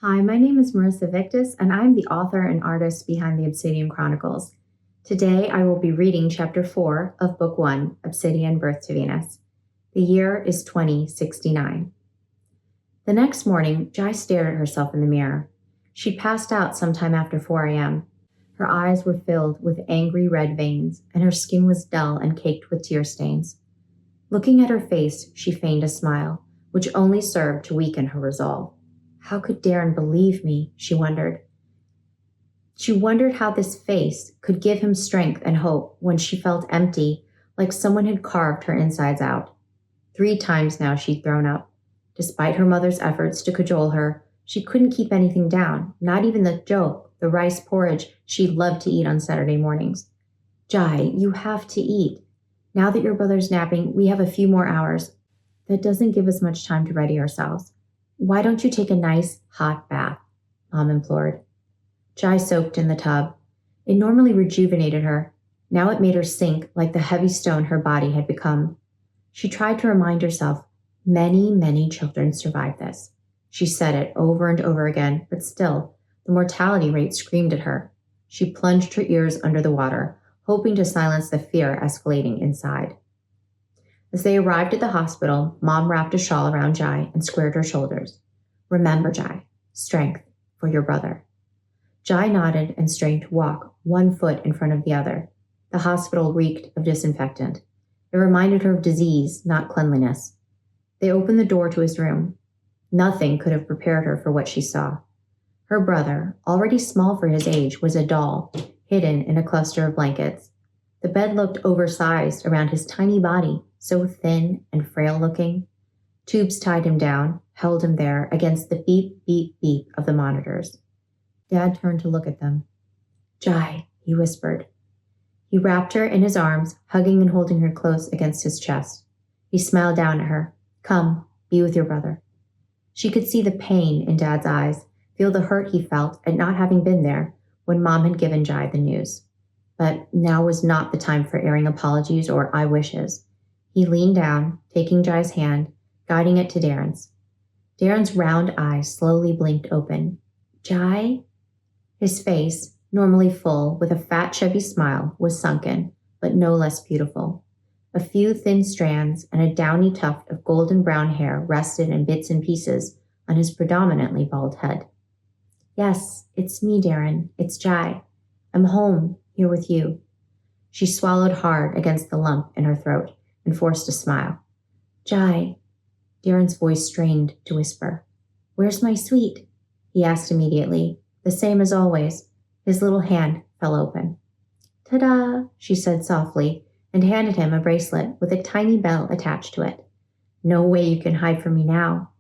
Hi, my name is Marisa Victus, and I'm the author and artist behind the Obsidian Chronicles. Today, I will be reading Chapter 4 of Book 1, Obsidian Birth to Venus. The year is 2069. The next morning, Jai stared at herself in the mirror. She passed out sometime after 4 a.m. Her eyes were filled with angry red veins, and her skin was dull and caked with tear stains. Looking at her face, she feigned a smile, which only served to weaken her resolve. How could Darren believe me, she wondered. She wondered how this face could give him strength and hope when she felt empty, like someone had carved her insides out. 3 times now she'd thrown up. Despite her mother's efforts to cajole her, she couldn't keep anything down, not even the joke, the rice porridge she loved to eat on Saturday mornings. Jai, you have to eat. Now that your brother's napping, we have a few more hours. That doesn't give us much time to ready ourselves. Why don't you take a nice, hot bath? Mom implored. Jai soaked in the tub. It normally rejuvenated her. Now it made her sink like the heavy stone her body had become. She tried to remind herself, many, many children survive this. She said it over and over again, but still, the mortality rate screamed at her. She plunged her ears under the water, hoping to silence the fear escalating inside. As they arrived at the hospital, Mom wrapped a shawl around Jai and squared her shoulders. Remember, Jai, strength for your brother. Jai nodded and strained to walk, 1 foot in front of the other. The hospital reeked of disinfectant. It reminded her of disease, not cleanliness. They opened the door to his room. Nothing could have prepared her for what she saw. Her brother, already small for his age, was a doll, hidden in a cluster of blankets. The bed looked oversized around his tiny body, so thin and frail-looking. Tubes tied him down, held him there against the beep, beep, beep of the monitors. Dad turned to look at them. Jai, he whispered. He wrapped her in his arms, hugging and holding her close against his chest. He smiled down at her. Come, be with your brother. She could see the pain in Dad's eyes, feel the hurt he felt at not having been there when Mom had given Jai the news. But now was not the time for airing apologies or I wishes. He leaned down, taking Jai's hand, guiding it to Darren's. Darren's round eyes slowly blinked open. Jai? His face, normally full with a fat, chubby smile, was sunken, but no less beautiful. A few thin strands and a downy tuft of golden brown hair rested in bits and pieces on his predominantly bald head. Yes, it's me, Darren. It's Jai. I'm home, here with you. She swallowed hard against the lump in her throat and forced a smile. Jai, Darren's voice strained to whisper. Where's my sweet? He asked immediately, the same as always. His little hand fell open. Ta-da, she said softly, and handed him a bracelet with a tiny bell attached to it. No way you can hide from me now.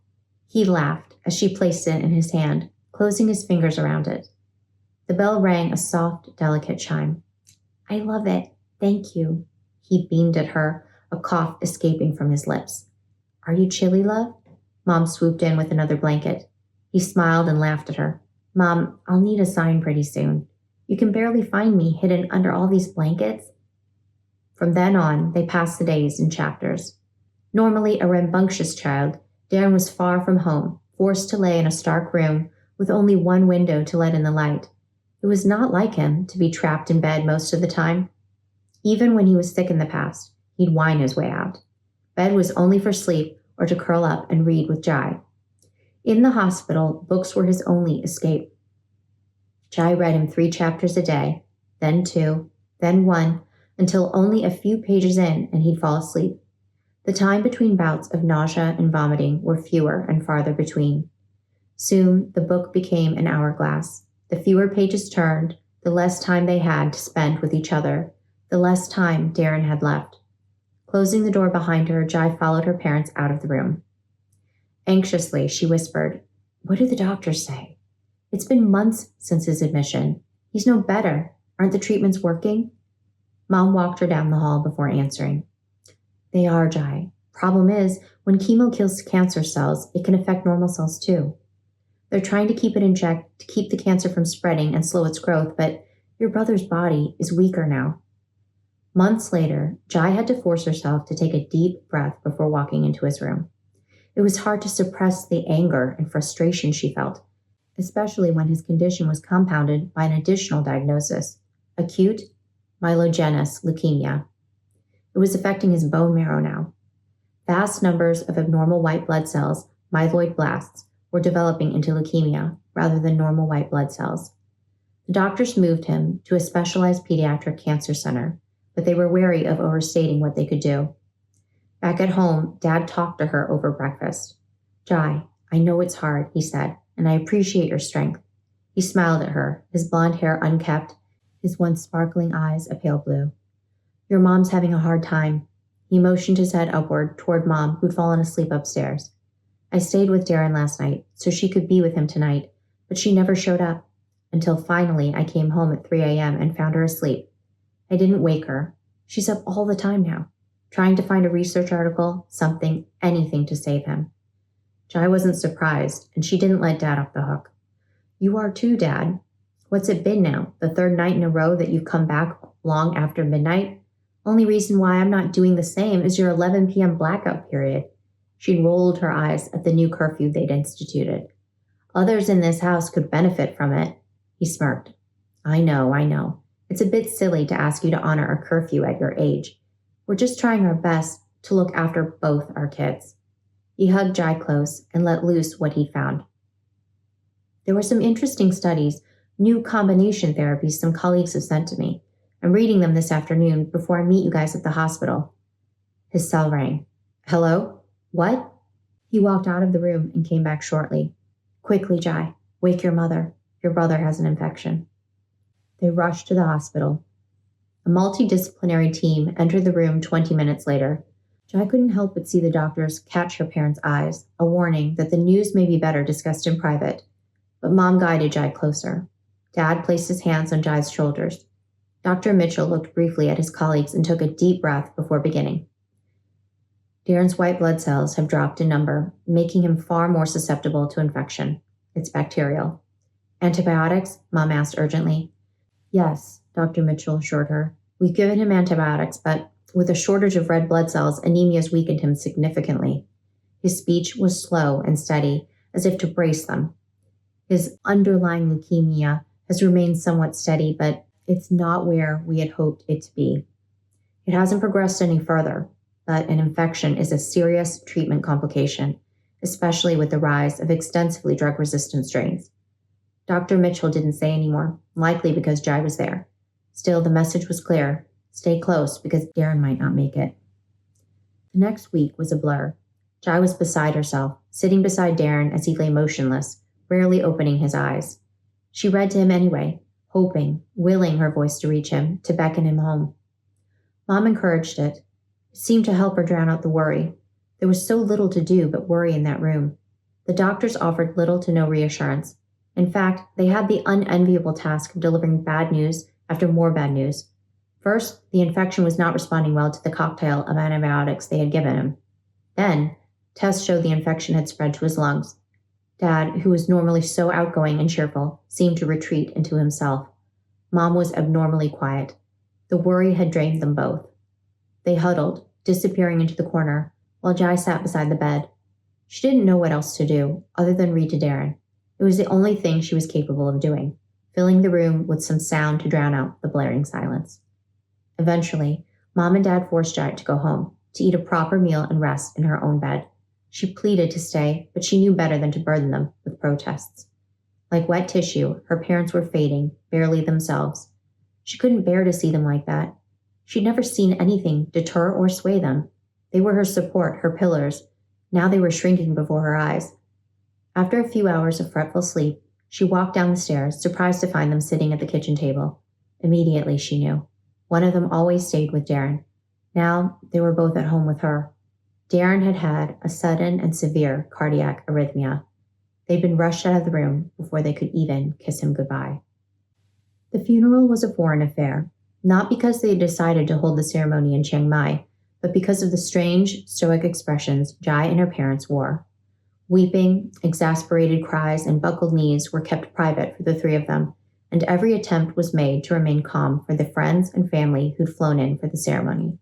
He laughed as she placed it in his hand, closing his fingers around it. The bell rang a soft, delicate chime. I love it. Thank you. He beamed at her, a cough escaping from his lips. Are you chilly, love? Mom swooped in with another blanket. He smiled and laughed at her. Mom, I'll need a sign pretty soon. You can barely find me hidden under all these blankets. From then on, they passed the days in chapters. Normally a rambunctious child, Darren was far from home, forced to lay in a stark room with only 1 window to let in the light. It was not like him to be trapped in bed most of the time. Even when he was sick in the past, he'd whine his way out. Bed was only for sleep or to curl up and read with Jai. In the hospital, books were his only escape. Jai read him 3 chapters a day, then 2, then 1, until only a few pages in and he'd fall asleep. The time between bouts of nausea and vomiting were fewer and farther between. Soon, the book became an hourglass. The fewer pages turned, the less time they had to spend with each other, the less time Darren had left. Closing the door behind her, Jai followed her parents out of the room. Anxiously, she whispered, What do the doctors say? It's been months since his admission. He's no better. Aren't the treatments working? Mom walked her down the hall before answering. They are, Jai. Problem is, when chemo kills cancer cells, it can affect normal cells too. They're trying to keep it in check to keep the cancer from spreading and slow its growth, but your brother's body is weaker now. Months later, Jai had to force herself to take a deep breath before walking into his room. It was hard to suppress the anger and frustration she felt. especially when his condition was compounded by an additional diagnosis, acute myelogenous leukemia. It was affecting his bone marrow now. Vast numbers of abnormal white blood cells, myeloid blasts, were developing into leukemia rather than normal white blood cells. The doctors moved him to a specialized pediatric cancer center, but they were wary of overstating what they could do. Back at home, Dad talked to her over breakfast. "Jai, I know it's hard," he said, "and I appreciate your strength." He smiled at her, his blonde hair unkept, his once sparkling eyes a pale blue. "Your mom's having a hard time." He motioned his head upward toward Mom, who'd fallen asleep upstairs. "I stayed with Darren last night, so she could be with him tonight, but she never showed up, until finally I came home at 3 a.m. and found her asleep. I didn't wake her. She's up all the time now, trying to find a research article, something, anything to save him." Jai wasn't surprised, and she didn't let Dad off the hook. "You are too, Dad. What's it been now, the third night in a row that you've come back long after midnight? Only reason why I'm not doing the same is your 11 p.m. blackout period." She rolled her eyes at the new curfew they'd instituted. "Others in this house could benefit from it." He smirked. I know. It's a bit silly to ask you to honor a curfew at your age. We're just trying our best to look after both our kids." He hugged Jai close and let loose what he'd found. "There were some interesting studies, new combination therapies some colleagues have sent to me. I'm reading them this afternoon before I meet you guys at the hospital." His cell rang. "Hello? What?" He walked out of the room and came back shortly. "Quickly, Jai, wake your mother. Your brother has an infection." They rushed to the hospital. A multidisciplinary team entered the room 20 minutes later. Jai couldn't help but see the doctors catch her parents' eyes, a warning that the news may be better discussed in private. But Mom guided Jai closer. Dad placed his hands on Jai's shoulders. Dr. Mitchell looked briefly at his colleagues and took a deep breath before beginning. "Darren's white blood cells have dropped in number, making him far more susceptible to infection. It's bacterial." "Antibiotics?" Mom asked urgently. "Yes," Dr. Mitchell assured her. "We've given him antibiotics, but with a shortage of red blood cells, anemia's weakened him significantly." His speech was slow and steady, as if to brace them. "His underlying leukemia has remained somewhat steady, but it's not where we had hoped it to be. It hasn't progressed any further, but an infection is a serious treatment complication, especially with the rise of extensively drug-resistant strains." Dr. Mitchell didn't say any more, likely because Jai was there. Still, the message was clear. Stay close because Darren might not make it. The next week was a blur. Jai was beside herself, sitting beside Darren as he lay motionless, rarely opening his eyes. She read to him anyway, hoping, willing her voice to reach him, to beckon him home. Mom encouraged it. It seemed to help her drown out the worry. There was so little to do but worry in that room. The doctors offered little to no reassurance. In fact, they had the unenviable task of delivering bad news after more bad news. First, the infection was not responding well to the cocktail of antibiotics they had given him. Then, tests showed the infection had spread to his lungs. Dad, who was normally so outgoing and cheerful, seemed to retreat into himself. Mom was abnormally quiet. The worry had drained them both. They huddled, disappearing into the corner, while Jai sat beside the bed. She didn't know what else to do, other than read to Darren. It was the only thing she was capable of doing, filling the room with some sound to drown out the blaring silence. Eventually, Mom and Dad forced Jai to go home, to eat a proper meal and rest in her own bed. She pleaded to stay, but she knew better than to burden them with protests. Like wet tissue, her parents were fading, barely themselves. She couldn't bear to see them like that. She'd never seen anything deter or sway them. They were her support, her pillars. Now they were shrinking before her eyes. After a few hours of fretful sleep, she walked down the stairs, surprised to find them sitting at the kitchen table. Immediately, she knew. One of them always stayed with Darren. Now, they were both at home with her. Darren had had a sudden and severe cardiac arrhythmia. They'd been rushed out of the room before they could even kiss him goodbye. The funeral was a foreign affair, not because they had decided to hold the ceremony in Chiang Mai, but because of the strange, stoic expressions Jai and her parents wore. Weeping, exasperated cries, and buckled knees were kept private for the three of them, and every attempt was made to remain calm for the friends and family who'd flown in for the ceremony.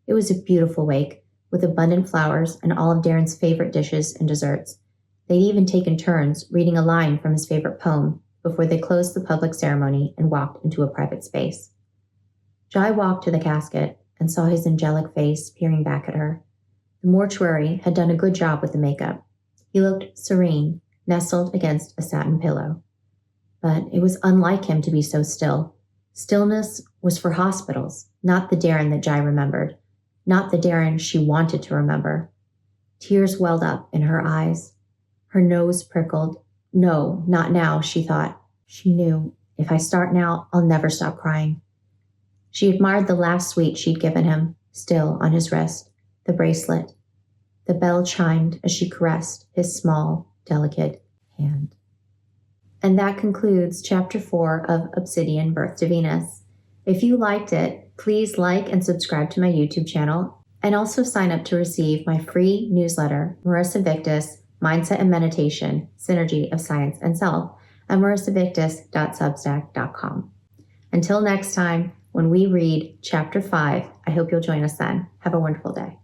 It was a beautiful wake, with abundant flowers and all of Darren's favorite dishes and desserts. They'd even taken turns reading a line from his favorite poem before they closed the public ceremony and walked into a private space. Jai walked to the casket and saw his angelic face peering back at her. The mortuary had done a good job with the makeup. He looked serene, nestled against a satin pillow. But it was unlike him to be so still. Stillness was for hospitals, not the Darren that Jai remembered, not the Darren she wanted to remember. Tears welled up in her eyes. Her nose prickled. No, not now, she thought. She knew, if I start now, I'll never stop crying. She admired the last sweet she'd given him, still on his wrist, the bracelet. The bell chimed as she caressed his small, delicate hand. And that concludes Chapter 4 of Obsidian Birth to Venus. If you liked it, please like and subscribe to my YouTube channel, and also sign up to receive my free newsletter, Marisa Victus, Mindset and Meditation, Synergy of Science and Self, at marisavictus.substack.com. Until next time, when we read Chapter 5, I hope you'll join us then. Have a wonderful day.